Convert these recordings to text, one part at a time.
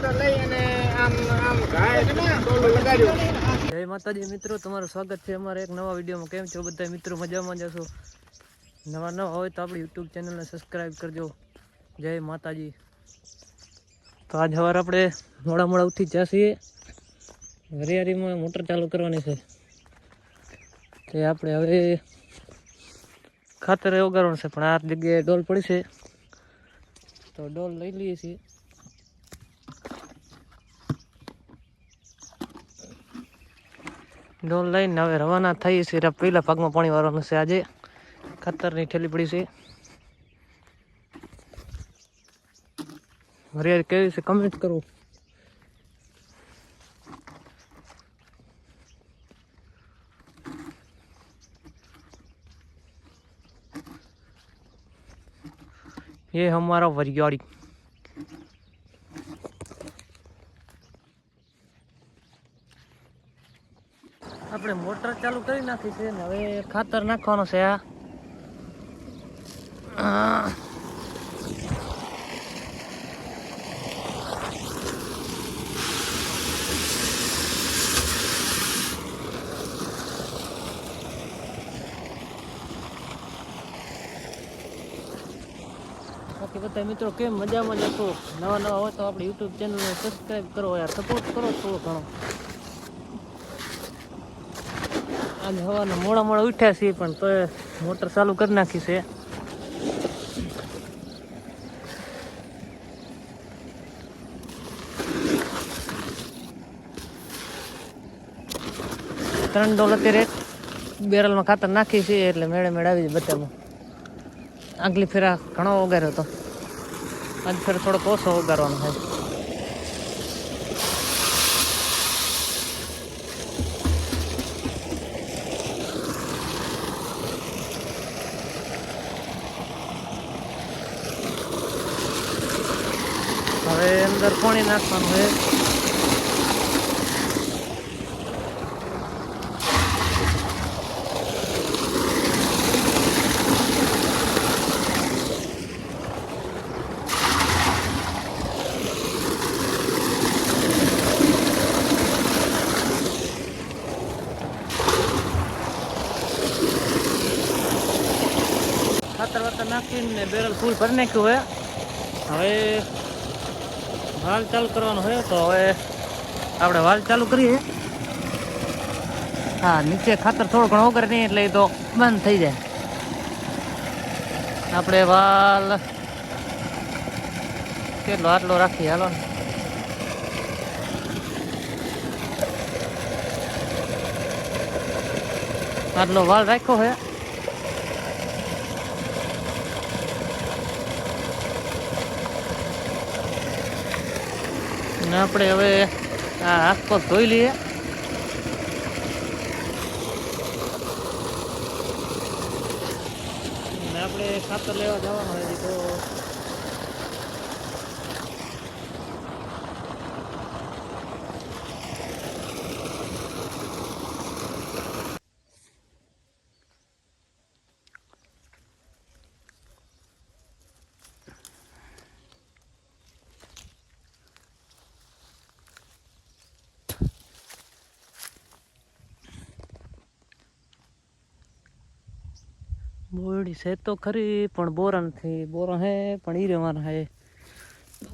જય માતાજી મિત્રો, તમારું સ્વાગત છે અમારા એક નવા વિડીયોમાં. કેમ છો બધા મિત્રો? મજામાં જશો? નવા હોય તો આપણી યુટ્યુબ ચેનલને સબસ્ક્રાઈબ કરજો. જય માતાજી. તો આજ સવારે આપણે મોડા ઉઠી ગયા છીએ. હરિયાળીમાં મોટર ચાલુ કરવાની છે. તે આપણે હવે ખાતર એવું કરવાનું છે, પણ આ જગ્યાએ ડોલ પડી છે તો ડોલ લઈ લઈએ છીએ. ડોલ લઈને હવે રવાના થઈ છે. પહેલા ભાગમાં પાણી વાળવાનું છે. આજે ખાતરની ઠેલી પડી છે. હરિયાળી કેવી છે કમેન્ટ કરો. ये हमारा वरियाड़ी આપણે મોટર ચાલુ કરી નાખી છે ને હવે ખાતર નાખવાનો છે. બાકી બધા મિત્રો કેમ મજામાં જશો? નવા હોય તો આપણી યુટ્યુબ ચેનલને સબસ્ક્રાઈબ કરો યાર, સપોર્ટ કરો થોડો ઘણો. આજે સવારના મોડા ઉઠ્યા છીએ પણ તો મોટર ચાલુ કરી નાખી છે. $3 અત્યારે બેરલમાં ખાતર નાખી છે એટલે મેળે આવી જાય બધામાં. આગલી ફેરા ઘણો વગાર્યો હતો, આજ ફેર થોડોક ઓછો વગારવાનો થાય. હવે અંદર પાણી નાખવાનું છે. ખાતર નાખીને બેરલ ફૂલ ભરી નાખ્યું હોય. હવે વાલ ચાલુ કરવાનો હોય તો હવે આપણે વાલ ચાલુ કરીએ. હા, નીચે ખાતર થોડું ઘણું વગર નહીં એટલે એ તો બંધ થઈ જાય. આપણે વાલ કેટલો આટલો રાખીએ, હાલો ને. આટલો વાલ રાખ્યો હોય. આપણે હવે આ આસપાસ ધોઈ લઈએ. આપણે ખાતર લેવા જવાનું હજી તો બોરડી છે તો ખરી પણ બોરા નથી. બોરા હે પણ ઈ રહેવાના હે.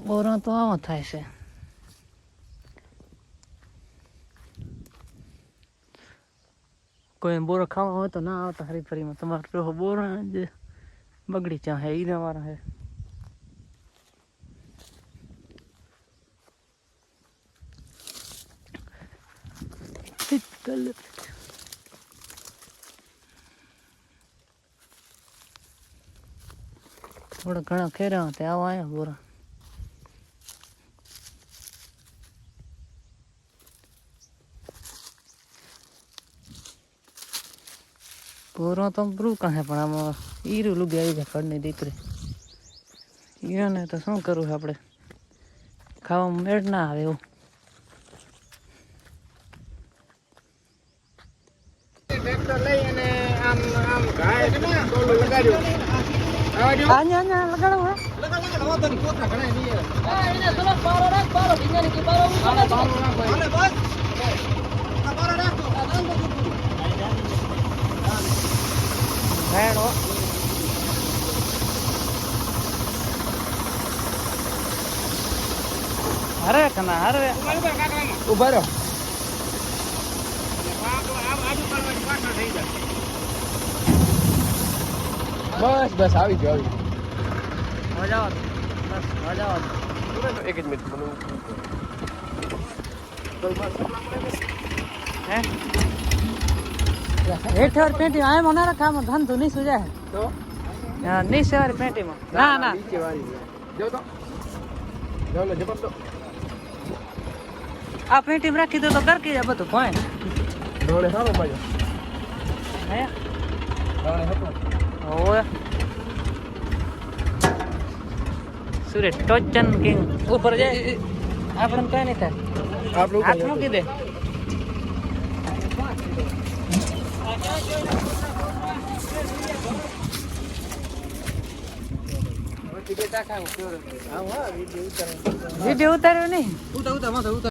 બોરા તો આવા થાય છે. કોઈ બોરો ખાવા હોય તો ના આવતા હરી ફરીમાં. તમારે પેલો બોરા જે બગડી ચા હે ઈ રહેવાના હે. થોડા ઘણા ખેરા હતા આવા આયા બોરા. બોરો તો બ્રુ કાહે પણ આમાં ઈરું લુગી આવી જાય ઘરની દીકરી. ઈરાને તો શું કરવું છે આપણે? ખાવામાં મેળ ના આવે એવું. ટ્રેક્ટર લઈ અને આમ ઘાય ટોલું લગાડ્યું. આને લગાડો હે. લગાડો તો કોતરા ઘણા નહીં. એને ચલો પારો રાખ પારો બીને ભેણો હરે કના હરે ઉભા રહો બસ બસ આવી ગયો મજા આવે બસ મજા આવે એક જ મિનિટ મને હે હેઠળ પેટી આમ ના રખામાં ધંધો નહીં સુજાય તો હા નહીં સવારે પેટીમાં ના ના નીચે વાળી જો તો જો ને જબર તો આ પેટીમાં રાખી દો તો કરકી જાય બધું કોઈ ડોળે સારો મજો હે ડોળે હતો ઓય સુરેશ ટોચન કિંગ ઉપર જાય આપણને કઈ નહીં થાય આપણું હાથ મૂકી દે વિડીયો ઉતાર્યો નહીં ઉતા ઉતા માથે ઉતા